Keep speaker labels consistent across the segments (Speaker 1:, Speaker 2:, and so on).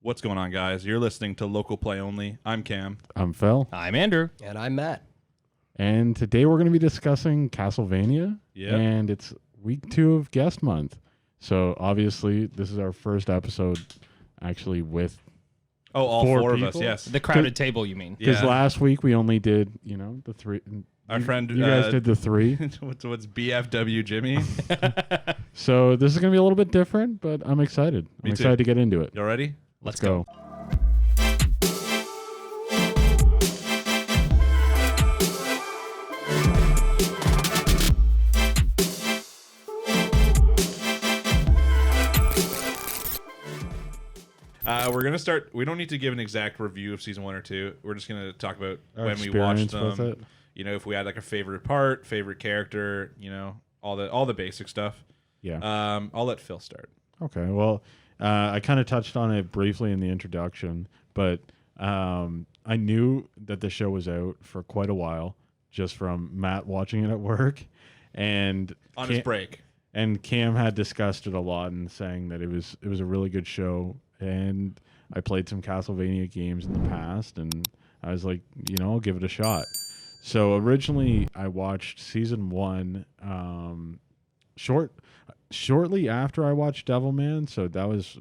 Speaker 1: What's going on, guys? You're listening to Local Play Only. I'm Cam.
Speaker 2: I'm Phil.
Speaker 3: I'm Andrew.
Speaker 4: And I'm Matt.
Speaker 2: And today we're going to be discussing Castlevania.
Speaker 1: Yeah.
Speaker 2: And it's week 2 of guest month. So obviously this is our first episode actually with
Speaker 1: all four of us,
Speaker 2: people?
Speaker 1: yes.
Speaker 3: The crowded table, you mean?
Speaker 2: because
Speaker 1: Yeah.
Speaker 2: last week we only did, the 3.
Speaker 1: Our friend,
Speaker 2: you guys did the 3.
Speaker 1: what's BFW Jimmy?
Speaker 2: So this is going to be a little bit different, but I'm excited. I'm
Speaker 1: Me too.
Speaker 2: excited to get into it.
Speaker 1: You ready?
Speaker 3: Let's go.
Speaker 1: We're going to start. We don't need to give an exact review of season 1 or 2. We're just going to talk about
Speaker 2: Our
Speaker 1: when we watched
Speaker 2: experience with
Speaker 1: them.
Speaker 2: it.
Speaker 1: You know, if we had like a favorite part, favorite character, all the basic stuff.
Speaker 2: Yeah.
Speaker 1: I'll let Phil start.
Speaker 2: Okay. Well, I kind of touched on it briefly in the introduction, but I knew that the show was out for quite a while just from Matt watching it at work. And
Speaker 1: On his break.
Speaker 2: And Cam had discussed it a lot and saying that it was a really good show. And I played some Castlevania games in the past, and I was like, I'll give it a shot. So originally I watched season 1 shortly after I watched Devilman. So that was,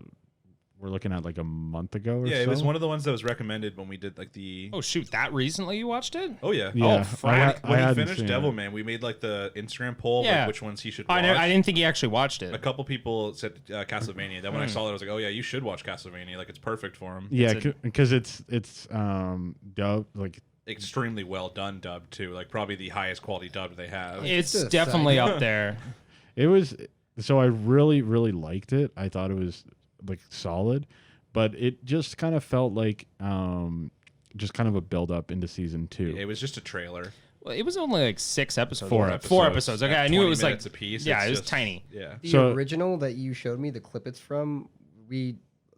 Speaker 2: we're looking at like a month ago or so.
Speaker 1: Yeah, it was one of the ones that was recommended when we did like the...
Speaker 3: Oh, shoot. That recently you watched it?
Speaker 1: Oh, yeah.
Speaker 2: Yeah.
Speaker 3: Oh, frack.
Speaker 1: When he
Speaker 2: hadn't
Speaker 1: finished
Speaker 2: seen it.
Speaker 1: Devilman, we made like the Instagram poll,
Speaker 3: Yeah.
Speaker 1: like which ones he should watch.
Speaker 3: I think he actually watched
Speaker 1: A
Speaker 3: it.
Speaker 1: couple people said Castlevania. Then when I saw that, I was like, "Oh yeah, you should watch Castlevania. Like it's perfect for him."
Speaker 2: Yeah,
Speaker 3: It's a-
Speaker 2: because it's dubbed like
Speaker 1: Extremely well done dubbed too. Like probably the highest quality dubbed they have.
Speaker 3: It's
Speaker 4: Just a
Speaker 3: definitely
Speaker 4: second.
Speaker 3: up there.
Speaker 2: it was. So I really liked it. I thought it was like solid, but it just kind of felt like just kind of a build up into season 2.
Speaker 1: It was just a trailer.
Speaker 3: Well, it was only like 6 episodes.
Speaker 2: Four
Speaker 3: Four episodes. Okay,
Speaker 1: At
Speaker 3: I knew it
Speaker 1: 20
Speaker 3: was like
Speaker 1: minutes a piece.
Speaker 3: Yeah,
Speaker 1: It's
Speaker 3: it was
Speaker 1: just-
Speaker 3: tiny.
Speaker 1: Yeah.
Speaker 4: The
Speaker 2: So-
Speaker 4: original that you showed me, the clip it's from,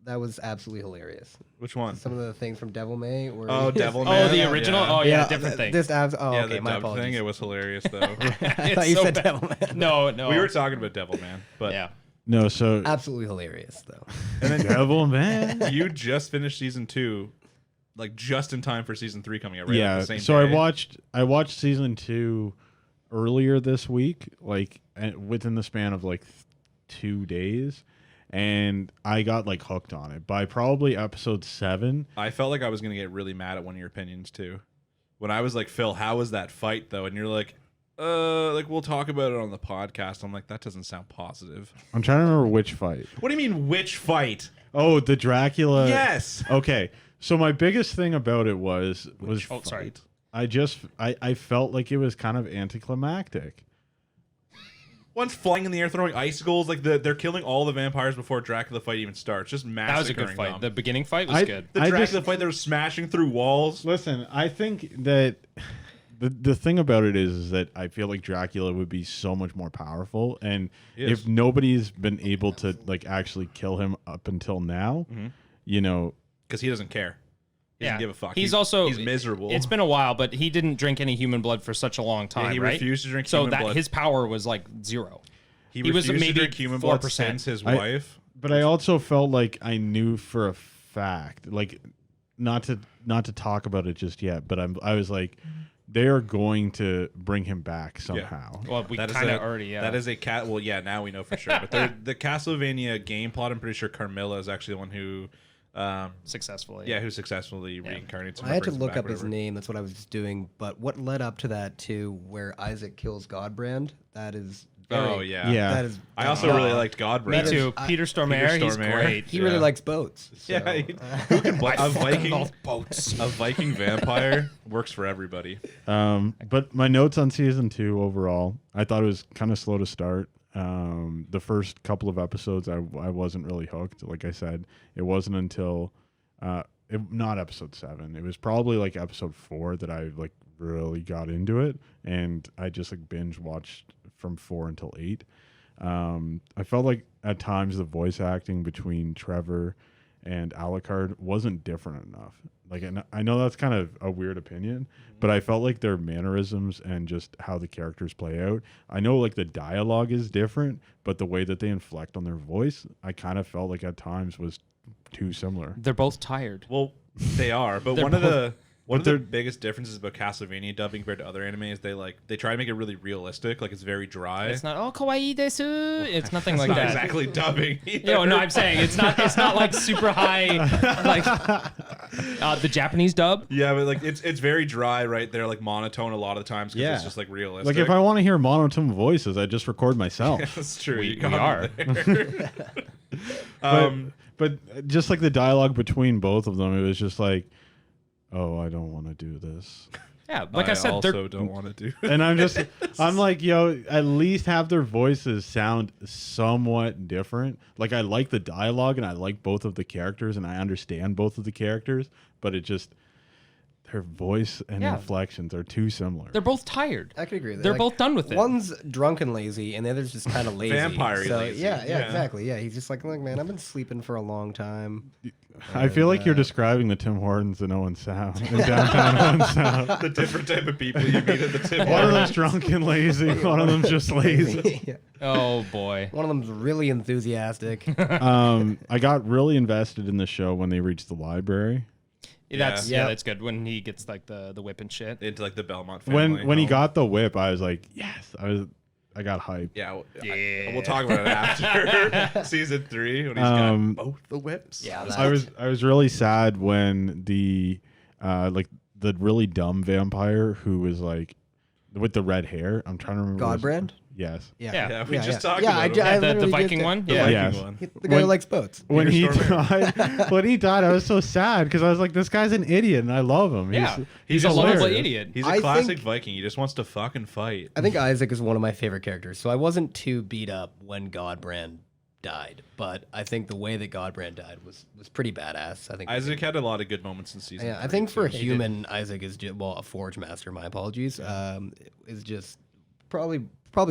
Speaker 4: that was absolutely hilarious.
Speaker 1: Which one?
Speaker 4: Some of the things from Devil May were
Speaker 1: Oh, Devilman.
Speaker 3: Oh, the original?
Speaker 1: Yeah.
Speaker 3: Oh, yeah, different thing.
Speaker 4: This
Speaker 1: yeah,
Speaker 4: okay,
Speaker 1: the
Speaker 4: my
Speaker 1: dubbed
Speaker 4: apologies.
Speaker 1: thing. It was hilarious though.
Speaker 4: I
Speaker 3: It's
Speaker 4: thought you
Speaker 3: so
Speaker 4: said
Speaker 3: bad.
Speaker 4: Devil May.
Speaker 3: No.
Speaker 1: We were talking about Devilman, but
Speaker 3: Yeah.
Speaker 2: No, so
Speaker 4: Absolutely hilarious though.
Speaker 1: and then
Speaker 2: Devil Man.
Speaker 1: you just finished season 2, like just in time for season 3 coming out. Right?
Speaker 2: Yeah.
Speaker 1: Like the same
Speaker 2: So
Speaker 1: day.
Speaker 2: I watched season 2 earlier this week, like within the span of like 2 days, and I got like hooked on it by probably episode 7.
Speaker 1: I felt like I was gonna get really mad at one of your opinions too. When I was like, Phil, how was that fight though? And you're like we'll talk about it on the podcast. I'm like, that doesn't sound positive.
Speaker 2: I'm trying to remember which fight.
Speaker 1: What do you mean, which fight?
Speaker 2: Oh, the Dracula.
Speaker 1: Yes.
Speaker 2: Okay. So my biggest thing about it was
Speaker 3: Oh, sorry.
Speaker 2: I felt like it was kind of anticlimactic.
Speaker 1: One's flying in the air, throwing icicles. Like they're killing all the vampires before Dracula fight even starts. Just massacring
Speaker 3: That was a good fight.
Speaker 1: them.
Speaker 3: The beginning fight was
Speaker 2: I-
Speaker 3: good.
Speaker 1: The
Speaker 2: I
Speaker 1: Dracula
Speaker 2: just-
Speaker 1: fight, they were smashing through walls.
Speaker 2: Listen, I think that the thing about it is that I feel like Dracula would be so much more powerful, and
Speaker 1: He is.
Speaker 2: if nobody's been able to like actually kill him up until now,
Speaker 1: Because he doesn't care. He doesn't give a fuck.
Speaker 3: He's
Speaker 1: miserable.
Speaker 3: It's been a while, but he didn't drink any human blood for such a long time,
Speaker 1: Yeah, he
Speaker 3: right?
Speaker 1: refused to drink
Speaker 3: so
Speaker 1: human
Speaker 3: that
Speaker 1: blood.
Speaker 3: his power was like 0.
Speaker 1: he
Speaker 3: was
Speaker 1: refused to
Speaker 3: maybe
Speaker 1: drink human blood
Speaker 3: 4%.
Speaker 1: since his
Speaker 2: I-
Speaker 1: wife.
Speaker 2: But I also felt like I knew for a fact, like not to talk about it just yet, but I was like, they are going to bring him back somehow.
Speaker 3: Well, we
Speaker 1: That is
Speaker 3: kind of
Speaker 1: a-
Speaker 3: already, yeah.
Speaker 1: That is a cat. Well, yeah, now we know for sure. But the Castlevania game plot, I'm pretty sure Carmilla is actually the one who,
Speaker 3: successfully.
Speaker 1: who successfully reincarnates. him
Speaker 4: I
Speaker 1: or
Speaker 4: had to
Speaker 1: brings him
Speaker 4: look
Speaker 1: back,
Speaker 4: up his
Speaker 1: whatever.
Speaker 4: name. That's what I was just doing. But what led up to that too, where Isaac kills Godbrand? That is.
Speaker 1: Oh
Speaker 4: very-
Speaker 1: yeah.
Speaker 2: Yeah.
Speaker 4: That is.
Speaker 1: I also really liked
Speaker 3: Me
Speaker 1: Godbrand.
Speaker 3: too.
Speaker 4: I-
Speaker 3: Peter Stormare, he's
Speaker 1: Stormare.
Speaker 3: great.
Speaker 4: He really
Speaker 1: Yeah.
Speaker 4: likes boats. So,
Speaker 1: Yeah, who can blame a Viking?
Speaker 3: love boats.
Speaker 1: A Viking vampire works for everybody.
Speaker 2: But my notes on season 2 overall, I thought it was kind of slow to start. The first couple of episodes, I wasn't really hooked. Like I said, it wasn't until not episode 7. It was probably like episode 4 that I like really got into it, and I just like binge watched from 4 until 8. I felt like at times the voice acting between Trevor and Alucard wasn't different enough. Like, and I know that's kind of a weird opinion, but I felt like their mannerisms and just how the characters play out. I know like the dialogue is different, but the way that they inflect on their voice, I kind of felt like at times was too similar.
Speaker 3: They're both tired.
Speaker 1: Well, they are, but
Speaker 3: They're
Speaker 1: one of the
Speaker 2: they're-
Speaker 1: biggest differences about Castlevania dubbing compared to other anime is they try to make it really realistic. Like it's very dry.
Speaker 3: It's not kawaii desu. It's nothing like
Speaker 1: It's not
Speaker 3: that.
Speaker 1: exactly dubbing.
Speaker 3: No, I'm saying it's not like super high, like the Japanese dub.
Speaker 1: Yeah, but like it's very dry right there, like monotone a lot of the times because
Speaker 4: Yeah.
Speaker 1: it's just like realistic.
Speaker 2: Like if I want to hear monotone voices, I just record myself.
Speaker 1: That's true.
Speaker 3: We
Speaker 1: you got
Speaker 3: are.
Speaker 1: me there.
Speaker 2: But just like the dialogue between both of them, it was just like, oh, I don't want to do this.
Speaker 3: Yeah, like I said,
Speaker 1: also
Speaker 3: they're
Speaker 1: don't want to do.
Speaker 2: And I'm like, yo, at least have their voices sound somewhat different. Like I like the dialogue and I like both of the characters and I understand both of the characters, but it just their voice and
Speaker 3: Yeah.
Speaker 2: inflections are too similar.
Speaker 3: they're both tired.
Speaker 4: I could agree with that.
Speaker 3: They're
Speaker 4: Like,
Speaker 3: both done with it.
Speaker 4: One's drunk and lazy, and the other's just kind of lazy.
Speaker 1: Vampire-y
Speaker 4: so,
Speaker 1: lazy.
Speaker 4: Yeah,
Speaker 1: Yeah.
Speaker 4: exactly. Yeah, he's just like, look, man, I've been sleeping for a long time.
Speaker 2: I feel like you're describing the Tim Hortons in Owen Sound, in downtown Owen Sound.
Speaker 1: The different type of people you meet at the Tim
Speaker 2: One of
Speaker 1: Hortons.
Speaker 2: them's drunk and lazy. One of them's just lazy.
Speaker 4: Yeah.
Speaker 3: Oh boy.
Speaker 4: One of them's really enthusiastic.
Speaker 2: I got really invested in the show when they reached the library.
Speaker 3: That's
Speaker 4: Yeah.
Speaker 3: that's good when he gets like the whip and shit.
Speaker 1: Into like the Belmont family.
Speaker 2: When he
Speaker 1: home.
Speaker 2: got the whip, I was like, yes. I got hyped.
Speaker 1: Yeah,
Speaker 3: Yeah.
Speaker 1: we'll talk about it after season 3 when he's got both the whips.
Speaker 4: Yeah,
Speaker 2: I was really sad when the the really dumb vampire who was like with the red hair. I'm trying to remember.
Speaker 4: Godbrand?
Speaker 2: Yes.
Speaker 4: Yeah.
Speaker 1: Yeah, we just talked
Speaker 4: Yeah,
Speaker 1: about
Speaker 4: I
Speaker 1: him.
Speaker 3: The
Speaker 4: literally
Speaker 3: Viking
Speaker 4: just-
Speaker 3: one.
Speaker 1: The
Speaker 3: Yeah.
Speaker 1: Viking
Speaker 2: Yes.
Speaker 1: one.
Speaker 4: The guy who
Speaker 2: When-
Speaker 4: likes boats.
Speaker 2: When he
Speaker 1: Peter Stormare.
Speaker 2: died, when he died, I was so sad because I was like, this guy's an idiot and I love him.
Speaker 3: Yeah. He's
Speaker 1: a
Speaker 3: a lovable
Speaker 2: hilarious.
Speaker 3: idiot.
Speaker 1: He's
Speaker 4: I
Speaker 1: a classic
Speaker 4: think-
Speaker 1: Viking. He just wants to fucking fight.
Speaker 4: I think Isaac is one of my favorite characters, so I wasn't too beat up when Godbrand died, but I think the way that Godbrand died was pretty badass. I think
Speaker 1: Isaac had a lot of good moments in season.
Speaker 4: Yeah, I
Speaker 1: 3,
Speaker 4: think for a
Speaker 1: too.
Speaker 4: human, Isaac is just, well, a Forge Master. My apologies. Is just probably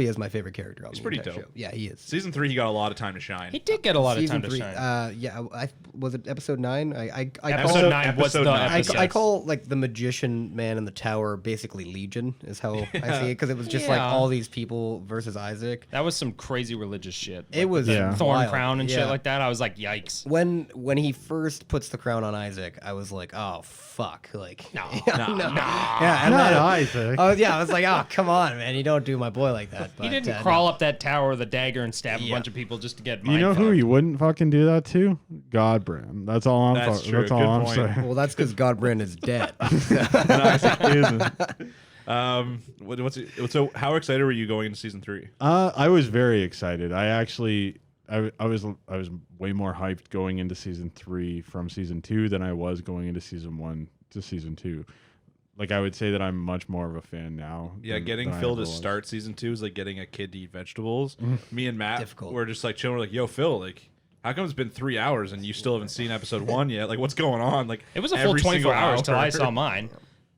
Speaker 4: is my favorite character on
Speaker 1: He's
Speaker 4: the
Speaker 1: pretty
Speaker 4: entire
Speaker 1: dope.
Speaker 4: show. Yeah, he is.
Speaker 1: Season 3, he got a lot of time to shine.
Speaker 3: He did get a lot of
Speaker 4: Season
Speaker 3: time
Speaker 4: 3,
Speaker 3: to shine.
Speaker 4: yeah, was it episode 9? I
Speaker 3: Episode
Speaker 4: call,
Speaker 3: 9 was
Speaker 1: episode
Speaker 3: the
Speaker 1: nine.
Speaker 3: episode.
Speaker 4: I call like the magician man in the tower basically Legion is how I see it, because it was just like
Speaker 3: Yeah.
Speaker 4: all these people versus Isaac.
Speaker 3: That was some crazy religious shit.
Speaker 4: It was
Speaker 2: Yeah.
Speaker 3: Thorn
Speaker 4: wild.
Speaker 3: crown and
Speaker 4: Yeah.
Speaker 3: shit like that. I was like, yikes.
Speaker 4: When he first puts the crown on Isaac, I was like, oh fuck, like
Speaker 3: No,
Speaker 4: no. Yeah, and
Speaker 2: Not
Speaker 4: then,
Speaker 2: Isaac.
Speaker 4: I was like, oh come on, man, you don't do my boy like that. But,
Speaker 3: He didn't
Speaker 4: no.
Speaker 3: crawl up that tower with a dagger and stab a
Speaker 4: Yeah.
Speaker 3: bunch of people just to get.
Speaker 2: You know who
Speaker 3: mind
Speaker 2: he wouldn't fucking do that to? Godbrand. That's all I'm.
Speaker 1: That's true.
Speaker 2: That's all
Speaker 1: Good
Speaker 2: I'm
Speaker 1: point.
Speaker 2: saying.
Speaker 4: Well, that's because Godbrand is dead.
Speaker 2: And Isaac isn't.
Speaker 1: So how excited were you going into season 3?
Speaker 2: I was very excited. I actually, I was way more hyped going into season 3 from season 2 than I was going into season 1 to season 2. Like I would say that I'm much more of a fan now.
Speaker 1: Yeah,
Speaker 2: than-
Speaker 1: getting
Speaker 2: than I
Speaker 1: Phil
Speaker 2: ever
Speaker 1: to
Speaker 2: was.
Speaker 1: start season 2 is like getting a kid to eat vegetables. Me and Matt
Speaker 4: Difficult.
Speaker 1: were just like chilling. We're like, yo, Phil, like, how come it's been 3 hours and you still haven't seen episode 1 yet? Like, what's going on? Like,
Speaker 3: It was a full
Speaker 1: every
Speaker 3: 24
Speaker 1: single
Speaker 3: hours till I
Speaker 1: hour.
Speaker 3: saw mine,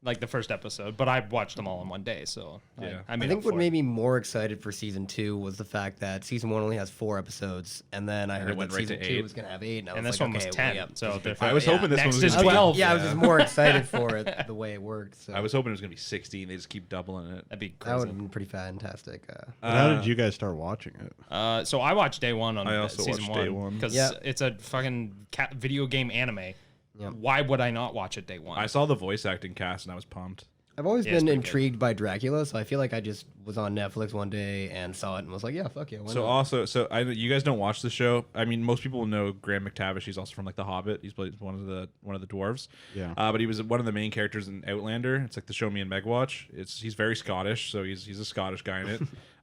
Speaker 3: like the first episode. But I watched them all in one day, so
Speaker 1: Yeah.
Speaker 3: I
Speaker 4: I
Speaker 3: made
Speaker 4: think
Speaker 3: up
Speaker 4: what
Speaker 3: for
Speaker 4: made
Speaker 3: it.
Speaker 4: me more excited for season 2 was the fact that season 1 only has 4 episodes, and then I
Speaker 1: it
Speaker 4: heard
Speaker 1: went
Speaker 4: that
Speaker 1: right
Speaker 4: season
Speaker 1: to
Speaker 4: 2
Speaker 1: 8.
Speaker 4: was going to have 8, and I was
Speaker 3: And this
Speaker 4: like,
Speaker 3: one was
Speaker 4: okay,
Speaker 3: 10.
Speaker 4: well, yeah.
Speaker 3: So
Speaker 1: I was hoping this
Speaker 3: next
Speaker 1: one was
Speaker 3: is
Speaker 1: gonna be-
Speaker 3: 12.
Speaker 4: Yeah, I was just more excited for it the way it worked. So
Speaker 1: I was hoping it was going to be 16. They just keep doubling it.
Speaker 3: That'd be
Speaker 4: that
Speaker 3: crazy.
Speaker 4: would have been pretty fantastic.
Speaker 2: But how did you guys start watching it?
Speaker 3: So I watched day one on
Speaker 1: I also
Speaker 3: season
Speaker 1: watched day
Speaker 3: one
Speaker 1: one.
Speaker 3: because
Speaker 4: Yeah.
Speaker 3: it's a fucking video game anime.
Speaker 4: Yeah.
Speaker 3: Why would I not watch it day one?
Speaker 1: I saw the voice acting cast and I was pumped.
Speaker 4: I've always
Speaker 3: Yeah, it's
Speaker 4: been
Speaker 3: pretty good.
Speaker 4: intrigued by Dracula, so I feel like I just was on Netflix one day and saw it and was like, yeah, fuck yeah. Why
Speaker 1: So
Speaker 4: not?
Speaker 1: also, I you guys don't watch the show. I mean, most people know Graham McTavish. He's also from like The Hobbit. He's played one of the dwarves.
Speaker 2: Yeah.
Speaker 1: But he was one of the main characters in Outlander. It's like the show me and Meg watch. He's very Scottish, so he's a Scottish guy in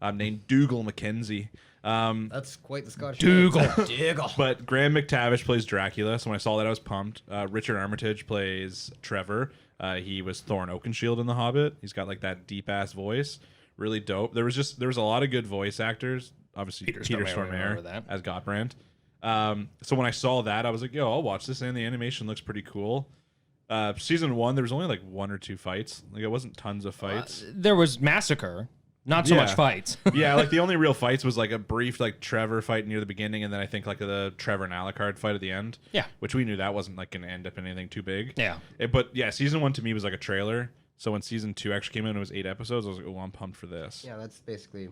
Speaker 1: it. Named Dougal Mackenzie.
Speaker 4: That's quite the Scottish
Speaker 3: Dougal.
Speaker 4: name. Dougal.
Speaker 1: But Graham McTavish plays Dracula. So when I saw that, I was pumped. Richard Armitage plays Trevor. He was Thorin Oakenshield in The Hobbit. He's got like that deep ass voice, really dope. There was a lot of good voice actors. Obviously,
Speaker 3: Peter
Speaker 1: Peter
Speaker 3: Stormare, I remember
Speaker 1: Stormare
Speaker 3: that.
Speaker 1: as Godbrand. So when I saw that, I was like, "Yo, I'll watch this." And the animation looks pretty cool. Season 1, there was only like 1 or 2 fights. Like it wasn't tons of fights.
Speaker 3: There was massacre, not so
Speaker 1: Yeah.
Speaker 3: much fights.
Speaker 1: Yeah, like the only real fights was like a brief like Trevor fight near the beginning, and then I think like the Trevor and Alucard fight at the end.
Speaker 3: Yeah.
Speaker 1: which we knew that wasn't like going to end up in anything too big.
Speaker 3: Yeah.
Speaker 1: But yeah, season 1 to me was like a trailer. So when season 2 actually came out and it was 8 episodes, I was like, oh, I'm pumped for this.
Speaker 4: Yeah, that's basically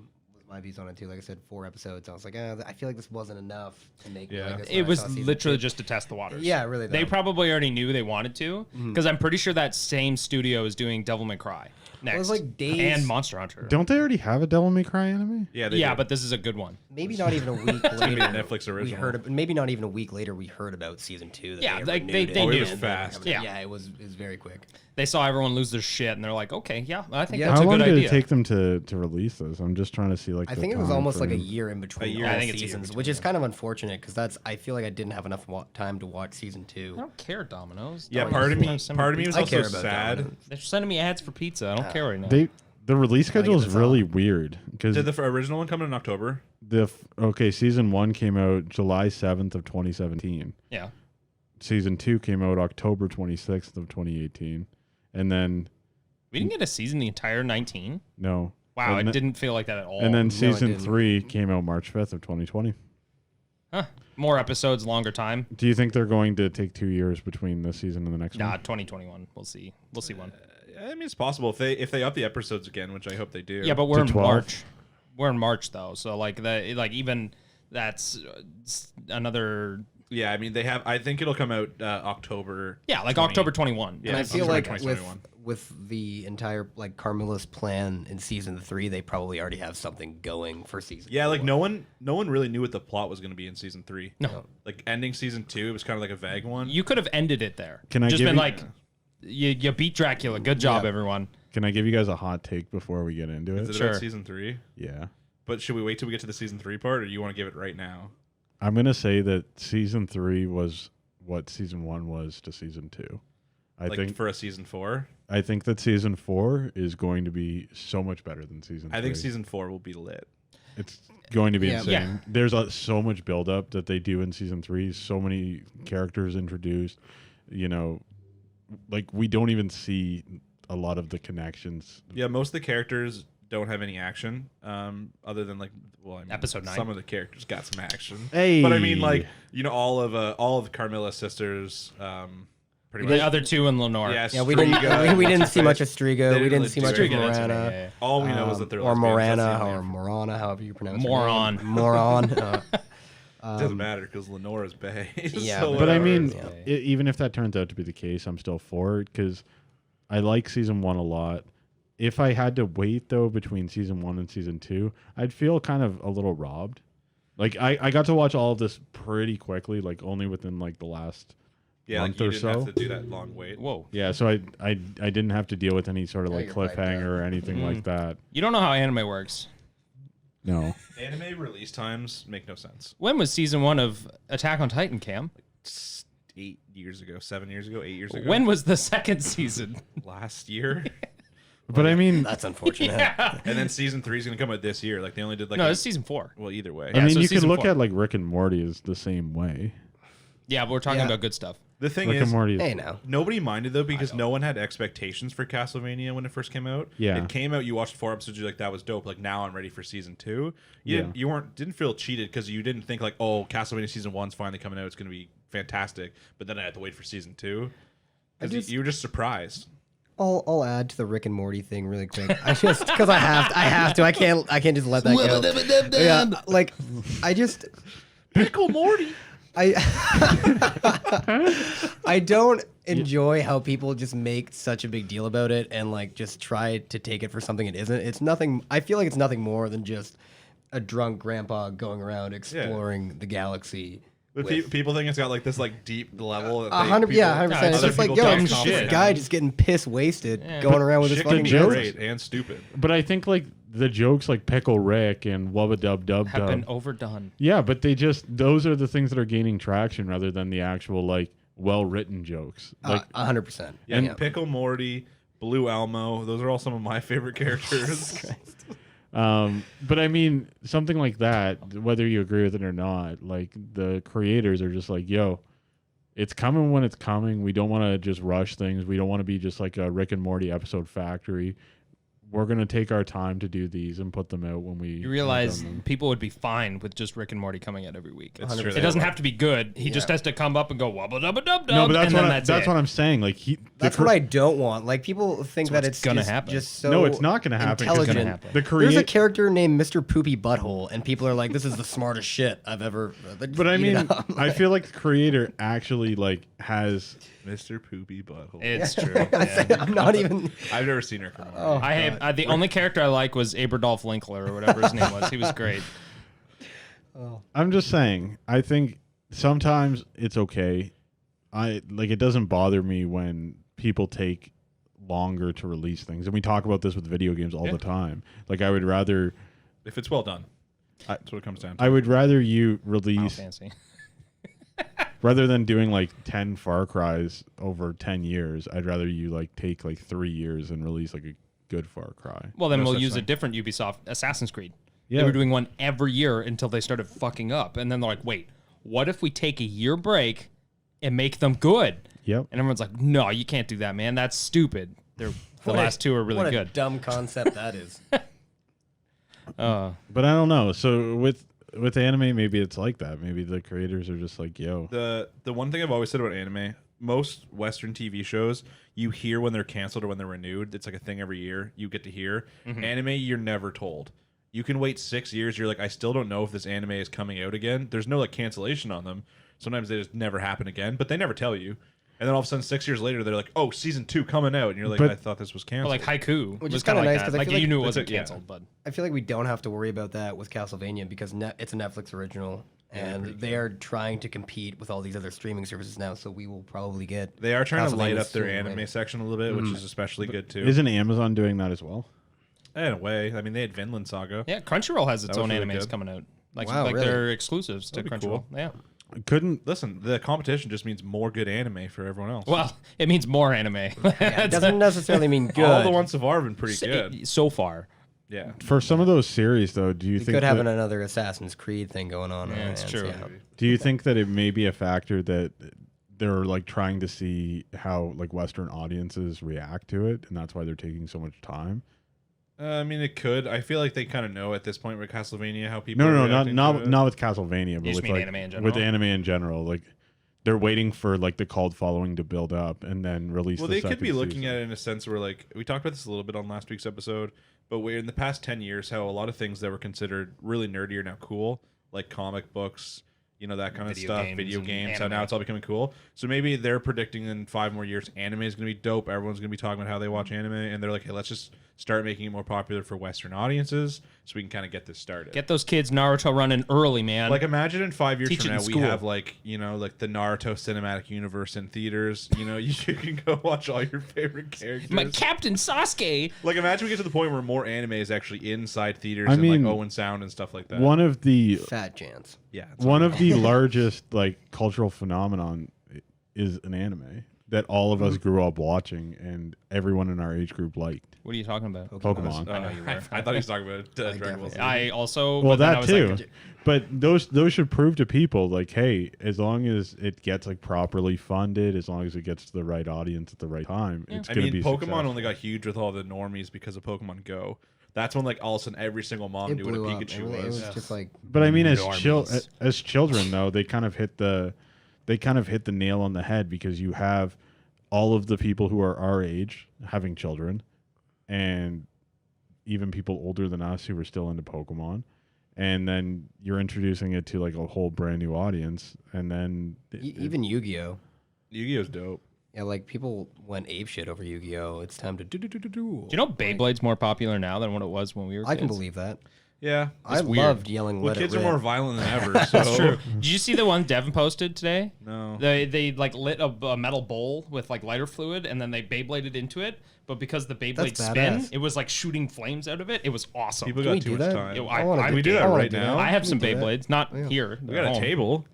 Speaker 4: my views on it too. Like I said, 4 episodes. I was like, I feel like this wasn't enough to make.
Speaker 1: Yeah.
Speaker 4: Like this
Speaker 3: It
Speaker 4: when I
Speaker 3: was
Speaker 4: saw season
Speaker 3: literally
Speaker 4: 2.
Speaker 3: just to test the waters.
Speaker 4: Yeah, really.
Speaker 3: They
Speaker 4: though.
Speaker 3: probably already knew they wanted to, because I'm pretty sure that same studio is doing Devil May Cry next.
Speaker 4: was like days-
Speaker 3: and Monster Hunter.
Speaker 2: Don't they already have a Devil May Cry anime?
Speaker 1: Yeah, they
Speaker 3: Yeah,
Speaker 1: do.
Speaker 3: but this is a good one.
Speaker 4: Maybe not even a week
Speaker 1: gonna be
Speaker 4: later.
Speaker 1: a Netflix
Speaker 4: We
Speaker 1: original.
Speaker 4: heard. Maybe not even a week later. We heard about season 2. That
Speaker 3: Yeah,
Speaker 4: they
Speaker 3: like,
Speaker 4: renewed
Speaker 3: they
Speaker 4: it.
Speaker 3: knew.
Speaker 1: It was fast.
Speaker 3: Yeah.
Speaker 4: Yeah, it was very quick.
Speaker 3: They saw everyone lose their shit, and they're like, okay, yeah, I think
Speaker 4: Yeah.
Speaker 3: that's
Speaker 2: How
Speaker 3: a
Speaker 2: long
Speaker 3: good
Speaker 2: did
Speaker 3: idea.
Speaker 2: it take them to release this? I'm just trying to see like.
Speaker 4: I
Speaker 2: the
Speaker 4: think it was
Speaker 2: time
Speaker 4: almost like a
Speaker 2: frame.
Speaker 4: year in between
Speaker 1: year.
Speaker 4: all
Speaker 3: I think it's a year
Speaker 4: seasons,
Speaker 3: between,
Speaker 4: which is kind of unfortunate because I feel like I didn't have enough time to watch season 2.
Speaker 3: I don't care, Domino's.
Speaker 1: Yeah,
Speaker 3: Domino's
Speaker 1: part of me was
Speaker 4: I
Speaker 1: also
Speaker 4: care about
Speaker 1: sad.
Speaker 4: Domino's.
Speaker 3: They're sending me ads for pizza. I don't care right now.
Speaker 2: The release schedule is
Speaker 4: this
Speaker 2: really weird because
Speaker 1: Did the original one come in October?
Speaker 2: season 1 came out July 7th of 2017.
Speaker 3: Yeah.
Speaker 2: Season 2 came out October 26th of 2018, and then
Speaker 3: We didn't get a season the entire 19.
Speaker 2: no.
Speaker 3: Wow,
Speaker 2: and
Speaker 3: it didn't feel like that at all.
Speaker 2: And then
Speaker 4: it
Speaker 2: season
Speaker 4: didn't.
Speaker 2: 3 came out March 5th of 2020.
Speaker 3: Huh. More episodes, longer time.
Speaker 2: Do you think they're going to take 2 years between this season and the next
Speaker 3: Nah,
Speaker 2: one?
Speaker 3: 2021. We'll see. We'll see one.
Speaker 1: I mean, it's possible if they up the episodes again, which I hope they do.
Speaker 3: Yeah, but we're in
Speaker 2: 12?
Speaker 3: March. We're in March though, so even that's another.
Speaker 1: yeah, I mean they have. I think it'll come out October.
Speaker 3: Yeah, like
Speaker 1: 20.
Speaker 3: October 21.
Speaker 1: Yeah,
Speaker 4: And I feel
Speaker 1: October
Speaker 4: like
Speaker 1: 2021.
Speaker 4: with the entire like Carmilla's plan in season 3, they probably already have something going for season.
Speaker 1: Yeah, like
Speaker 4: 4.
Speaker 1: no one really knew what the plot was going to be in season 3.
Speaker 3: No,
Speaker 1: Like ending season 2, it was kind of like a vague one.
Speaker 3: you could have ended it there.
Speaker 2: Can I
Speaker 3: just
Speaker 2: give
Speaker 3: been
Speaker 2: you-
Speaker 3: like, you beat Dracula. Good job,
Speaker 4: Yeah.
Speaker 3: everyone.
Speaker 2: Can I give you guys a hot take before we get into
Speaker 1: Is
Speaker 2: it?
Speaker 1: it
Speaker 3: Sure.
Speaker 1: about season 3?
Speaker 2: Yeah.
Speaker 1: But should we wait till we get to the season 3 part, or do you want to give it right now?
Speaker 2: I'm going to say that season 3 was what season 1 was to season 2.
Speaker 1: Like for a season 4?
Speaker 2: I think that season 4 is going to be so much better than season 3.
Speaker 1: I think season 4 will be lit.
Speaker 2: It's going to be
Speaker 4: Yeah.
Speaker 2: insane.
Speaker 3: Yeah.
Speaker 2: There's so much build up that they do in season 3. So many characters introduced. You know, like we don't even see a lot of the connections.
Speaker 1: Yeah, most of the characters don't have any action, other than like, well, I mean,
Speaker 3: Episode 9.
Speaker 1: Some of the characters got some action.
Speaker 2: Hey.
Speaker 1: But I mean, like, you know, all of Carmilla's sisters, pretty
Speaker 3: The
Speaker 1: much.
Speaker 3: other two in Lenore.
Speaker 1: Yeah,
Speaker 4: Yeah, we didn't
Speaker 1: Striga,
Speaker 4: we didn't
Speaker 1: what's
Speaker 4: see
Speaker 1: her
Speaker 4: much
Speaker 1: face?
Speaker 4: of Striga.
Speaker 1: They
Speaker 4: We
Speaker 1: didn't
Speaker 4: didn't
Speaker 1: really
Speaker 4: see
Speaker 1: do
Speaker 4: much
Speaker 1: it.
Speaker 4: of
Speaker 3: Striga, that's it,
Speaker 4: Morana.
Speaker 3: yeah, yeah.
Speaker 1: All we know is that they're
Speaker 4: or
Speaker 1: lesbians. That's
Speaker 4: Morana
Speaker 1: the only
Speaker 4: or
Speaker 1: info.
Speaker 4: Morana, however you pronounce
Speaker 3: Moron.
Speaker 4: her name. Moron.
Speaker 1: Doesn't matter because Lenore is bae.
Speaker 4: Yeah,
Speaker 1: so
Speaker 2: But I
Speaker 1: whatever.
Speaker 2: mean,
Speaker 4: Yeah.
Speaker 2: even if that turns out to be the case, I'm still for it because I like season 1 a lot. If I had to wait though between season 1 and season 2, I'd feel kind of a little robbed. Like I got to watch all of this pretty quickly, like only within like the last
Speaker 1: yeah,
Speaker 2: month
Speaker 1: like you
Speaker 2: or
Speaker 1: didn't
Speaker 2: so.
Speaker 1: have to do that long wait.
Speaker 3: Whoa.
Speaker 2: Yeah, so I didn't have to deal with any sort of
Speaker 4: Yeah,
Speaker 2: like
Speaker 4: you're right
Speaker 2: cliffhanger
Speaker 4: there.
Speaker 2: or anything like that.
Speaker 3: You don't know how anime works.
Speaker 2: No.
Speaker 1: Anime release times make no sense.
Speaker 3: When was season 1 of Attack on Titan, Cam?
Speaker 1: 8 years ago, 7 years ago, 8 years ago.
Speaker 3: When was the second season?
Speaker 1: Last year?
Speaker 2: But I mean,
Speaker 4: That's unfortunate.
Speaker 3: Yeah.
Speaker 1: And then season 3 is going to come out this year. Like they only did like
Speaker 3: No,
Speaker 1: a-
Speaker 3: it's season 4.
Speaker 1: well, either way.
Speaker 2: I
Speaker 3: Yeah,
Speaker 2: mean,
Speaker 3: so
Speaker 2: you could
Speaker 3: season
Speaker 2: look
Speaker 3: 4.
Speaker 2: at like Rick and Morty as the same way.
Speaker 3: Yeah, but we're talking
Speaker 4: Yeah.
Speaker 3: about good stuff.
Speaker 1: The thing
Speaker 2: Rick
Speaker 1: is,
Speaker 2: and Morty. Is,
Speaker 4: Hey, now.
Speaker 1: nobody minded though because no one had expectations for Castlevania when it first came out.
Speaker 2: Yeah.
Speaker 1: It came out, you watched 4 episodes, you're like, that was dope. Like now I'm ready for season 2.
Speaker 2: Yeah.
Speaker 1: You didn't feel cheated because you didn't think like, oh, Castlevania season 1's finally coming out, it's gonna be fantastic. But then I had to wait for season 2. You were just surprised.
Speaker 4: I'll add to the Rick and Morty thing really quick. I just because I have to. I can't just let that go. Yeah, like I just
Speaker 1: Pickle Morty.
Speaker 4: I don't enjoy how people just make such a big deal about it and like just try to take it for something it isn't. It's nothing. I feel like it's nothing more than just a drunk grandpa going around exploring the galaxy.
Speaker 1: But
Speaker 4: with-
Speaker 1: people think it's got like this like deep level. That
Speaker 4: 100%. Yeah, 100%. It's
Speaker 1: other
Speaker 4: just like,
Speaker 1: people
Speaker 4: yo,
Speaker 1: don't
Speaker 4: it's just this
Speaker 1: comprehend.
Speaker 4: guy just getting piss wasted,
Speaker 3: Yeah.
Speaker 4: going around with his
Speaker 1: Shit
Speaker 4: fucking
Speaker 1: can be
Speaker 2: jokes.
Speaker 1: great and stupid.
Speaker 2: but I think like the jokes like Pickle Rick and Wubba Dub Dub
Speaker 3: Have been
Speaker 2: Dub.
Speaker 3: overdone.
Speaker 2: Yeah, but those are the things that are gaining traction rather than the actual like well written jokes. Like
Speaker 4: 100%.
Speaker 1: Yeah,
Speaker 2: And-
Speaker 1: Pickle Morty, Blue Elmo, those are all some of my favorite characters.
Speaker 2: but I mean, something like that, whether you agree with it or not, like the creators are just like, yo, it's coming when it's coming. We don't want to just rush things. We don't want to be just like a Rick and Morty episode factory. We're going to take our time to do these and put them out when we.
Speaker 3: You realize
Speaker 2: have done them.
Speaker 3: people would be fine with just Rick and Morty coming out every week.
Speaker 1: It's true,
Speaker 3: It
Speaker 1: they
Speaker 3: doesn't
Speaker 1: would.
Speaker 3: have to be good. He just has to come up and go wubba dubba dub dub.
Speaker 2: No, but that's
Speaker 3: and
Speaker 2: what
Speaker 3: then
Speaker 2: that's what I'm saying. Like
Speaker 4: That's what I don't want. Like people think that it's
Speaker 3: gonna
Speaker 4: just,
Speaker 3: happen.
Speaker 4: just so
Speaker 2: No, it's not gonna happen 'cause
Speaker 4: Intelligent.
Speaker 3: gonna happen.
Speaker 4: There's a character named Mr. Poopy Butthole, and people are like, "This is the smartest shit I've ever."
Speaker 2: But I mean, I feel like the creator actually like has.
Speaker 1: Mr. Poopy Butthole.
Speaker 3: It's true. Yeah.
Speaker 4: I'm not even.
Speaker 1: I've never seen Rick and Morty.
Speaker 4: Oh,
Speaker 3: The only character I like was Aberdolf Linkler or whatever his name was. He was great.
Speaker 2: I'm just saying. I think sometimes it's okay. It doesn't bother me when people take longer to release things, and we talk about this with video games all the time. Like I would rather,
Speaker 1: If it's well done, that's what it comes down to.
Speaker 2: I would rather you
Speaker 3: Oh,
Speaker 2: release
Speaker 3: fancy.
Speaker 2: rather than doing like 10 Far Cries over 10 years. I'd rather you like take like 3 years and release like a good Far Cry.
Speaker 3: Well, then
Speaker 1: No
Speaker 3: we'll
Speaker 1: such
Speaker 3: use a
Speaker 1: thing.
Speaker 3: different Ubisoft Assassin's Creed.
Speaker 2: Yeah.
Speaker 3: They were doing one every year until they started fucking up. And then they're like, wait, what if we take a year break and make them good?
Speaker 2: Yep.
Speaker 3: And everyone's like, no, you can't do that, man. That's stupid. The last two are really
Speaker 4: what a
Speaker 3: good.
Speaker 4: dumb concept that is.
Speaker 2: But I don't know. So with anime, maybe it's like that. Maybe the creators are just like, yo.
Speaker 1: The one thing I've always said about anime, most Western TV shows, you hear when they're canceled or when they're renewed. It's like a thing every year. You get to hear. Anime, you're never told. You can wait 6 years. You're like, I still don't know if this anime is coming out again. There's no like cancellation on them. Sometimes they just never happen again, but they never tell you. And then all of a sudden, 6 years later, they're like, "Oh, season 2 coming out," and you're like,
Speaker 2: But-
Speaker 1: "I thought this was
Speaker 3: But
Speaker 1: canceled."
Speaker 3: like Haiku
Speaker 4: Which
Speaker 3: was
Speaker 4: is
Speaker 3: kind
Speaker 4: kinda
Speaker 3: of
Speaker 4: nice,
Speaker 3: like
Speaker 4: 'cause
Speaker 3: that.
Speaker 4: I
Speaker 3: Like
Speaker 4: feel like
Speaker 3: you knew it
Speaker 1: that's
Speaker 3: wasn't
Speaker 1: it, yeah.
Speaker 3: canceled, but
Speaker 4: I feel like we don't have to worry about that with Castlevania because it's a Netflix original, and they are trying to compete with all these other streaming services now. So we will probably get.
Speaker 1: they are trying to light
Speaker 4: Castlevania
Speaker 1: up their
Speaker 4: soon,
Speaker 1: anime
Speaker 4: right?
Speaker 1: section a little bit, which is especially good too.
Speaker 2: Isn't Amazon doing that as well?
Speaker 1: In a way, I mean, they had Vinland Saga.
Speaker 3: yeah, Crunchyroll has its
Speaker 1: That
Speaker 3: own
Speaker 1: was really
Speaker 3: animes
Speaker 1: good.
Speaker 3: coming out. Like,
Speaker 4: Wow,
Speaker 3: like
Speaker 4: really?
Speaker 3: they're exclusives to
Speaker 1: That'd be
Speaker 3: Crunchyroll.
Speaker 1: cool.
Speaker 3: Yeah.
Speaker 2: Couldn't
Speaker 1: Listen, the competition just means more good anime for everyone else.
Speaker 3: Well, it means more anime.
Speaker 4: Yeah, it doesn't necessarily mean good.
Speaker 1: all the ones so far have been pretty good.
Speaker 3: So far.
Speaker 1: Yeah,
Speaker 2: for some of those series though? Do you
Speaker 4: we
Speaker 2: think
Speaker 4: could have
Speaker 2: that-
Speaker 4: another Assassin's Creed thing going on.
Speaker 3: Yeah, it's true.
Speaker 2: Do you think that it may be a factor that they're like trying to see how like Western audiences react to it, and that's why they're taking so much time?
Speaker 1: I mean, it could. I feel like they kind of know at this point with Castlevania how people.
Speaker 2: No,
Speaker 1: are
Speaker 2: not
Speaker 1: reacting
Speaker 2: not
Speaker 1: to it.
Speaker 2: not with Castlevania, but
Speaker 3: just
Speaker 2: with
Speaker 3: mean
Speaker 2: like
Speaker 3: anime in general?
Speaker 2: with anime in general. Like they're waiting for like the cult following to build up and then release.
Speaker 1: Well,
Speaker 2: the
Speaker 1: they could
Speaker 2: second
Speaker 1: be looking
Speaker 2: season.
Speaker 1: at it in a sense where, like, we talked about this a little bit on last week's episode, but we're in the past 10 years, how a lot of things that were considered really nerdy are now cool, like comic books, you know, that kind of
Speaker 3: Video
Speaker 1: stuff,
Speaker 3: games
Speaker 1: video
Speaker 3: and
Speaker 1: games, how
Speaker 3: anime.
Speaker 1: now it's all becoming cool. So maybe they're predicting in 5 more years, anime is going to be dope. Everyone's going to be talking about how they watch anime, and they're like, hey, let's just start making it more popular for Western audiences so we can kind of get this started.
Speaker 3: Get those kids Naruto running early, man.
Speaker 1: Like, imagine in 5 years
Speaker 3: Teach
Speaker 1: from
Speaker 3: it in
Speaker 1: now, we
Speaker 3: school.
Speaker 1: have, like, you know, like the Naruto cinematic universe in theaters. You know, you can go watch all your favorite characters.
Speaker 3: My Captain Sasuke.
Speaker 1: Like, imagine we get to the point where more anime is actually inside theaters
Speaker 2: I
Speaker 1: and
Speaker 2: mean,
Speaker 1: like Owen Sound and stuff like that.
Speaker 2: One of the
Speaker 4: Fat Chance.
Speaker 1: Yeah. it's
Speaker 2: one of the largest like cultural phenomenon is an anime that all of us grew up watching and everyone in our age group liked.
Speaker 3: What are you talking about?
Speaker 2: Pokemon.
Speaker 3: I know you were.
Speaker 1: I thought he was talking about Dragon Ball Z.
Speaker 3: I also.
Speaker 2: Well,
Speaker 3: but then I
Speaker 2: that
Speaker 3: was
Speaker 2: too.
Speaker 3: like,
Speaker 2: But those should prove to people like, hey, as long as it gets like properly funded, as long as it gets to the right audience at the right time, it's
Speaker 1: I
Speaker 2: gonna
Speaker 1: mean,
Speaker 2: be
Speaker 1: Pokemon
Speaker 2: successful.
Speaker 1: only got huge with all the normies because of Pokemon Go. That's when, like, all of a sudden every single mom
Speaker 4: It
Speaker 1: knew what a
Speaker 4: blew up.
Speaker 1: Pikachu
Speaker 4: It
Speaker 1: was.
Speaker 4: was just like.
Speaker 2: But I mean,
Speaker 3: Normies.
Speaker 2: as children though, they kind of hit the nail on the head because you have all of the people who are our age having children, and even people older than us who are still into Pokemon, and then you're introducing it to like a whole brand new audience, and then
Speaker 4: Even Yu-Gi-Oh.
Speaker 1: Yu-Gi-Oh's dope.
Speaker 4: Yeah, like people went apeshit over Yu-Gi-Oh. It's time to do.
Speaker 3: do you know Beyblade's more popular now than what it was when we were kids?
Speaker 4: I can believe that.
Speaker 1: Yeah.
Speaker 4: I
Speaker 3: weird.
Speaker 4: loved yelling.
Speaker 1: Well,
Speaker 4: Let
Speaker 1: kids
Speaker 4: it
Speaker 1: are
Speaker 4: rip.
Speaker 1: more violent than ever. So.
Speaker 3: That's true. Did you see the one Devin posted today?
Speaker 1: No.
Speaker 3: They like lit a metal bowl with like lighter fluid and then they Beybladed into it. But because the Beyblade
Speaker 4: That's
Speaker 3: spin,
Speaker 4: badass.
Speaker 3: it was like shooting flames out of it. It was awesome.
Speaker 1: People
Speaker 4: Can
Speaker 1: got
Speaker 4: we
Speaker 1: too
Speaker 4: do
Speaker 1: much
Speaker 4: that?
Speaker 1: time.
Speaker 3: Yo,
Speaker 4: I wanna
Speaker 3: I
Speaker 1: we
Speaker 3: would
Speaker 1: do
Speaker 3: do
Speaker 1: that
Speaker 4: I wanna
Speaker 1: right
Speaker 4: do
Speaker 1: now.
Speaker 4: that.
Speaker 3: I have some
Speaker 4: We can do that.
Speaker 3: Beyblades, not
Speaker 4: Yeah.
Speaker 3: here.
Speaker 1: We got
Speaker 3: at
Speaker 1: a
Speaker 3: home.
Speaker 1: table.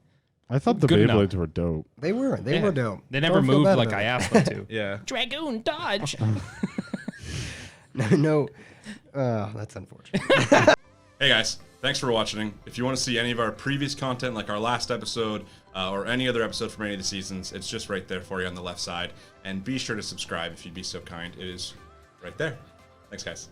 Speaker 2: I thought the
Speaker 3: Good enough.
Speaker 2: Beyblades were dope.
Speaker 4: They were. They
Speaker 3: Yeah.
Speaker 4: were dope.
Speaker 3: They never
Speaker 4: Don't feel
Speaker 3: moved
Speaker 4: bad
Speaker 3: like
Speaker 4: about
Speaker 3: I
Speaker 4: it.
Speaker 3: asked them to.
Speaker 1: Yeah.
Speaker 3: Dragoon dodge.
Speaker 4: No. That's unfortunate.
Speaker 5: Hey guys, thanks for watching. If you want to see any of our previous content, like our last episode or any other episode from any of the seasons, it's just right there for you on the left side. And be sure to subscribe if you'd be so kind. It is right there. Thanks, guys.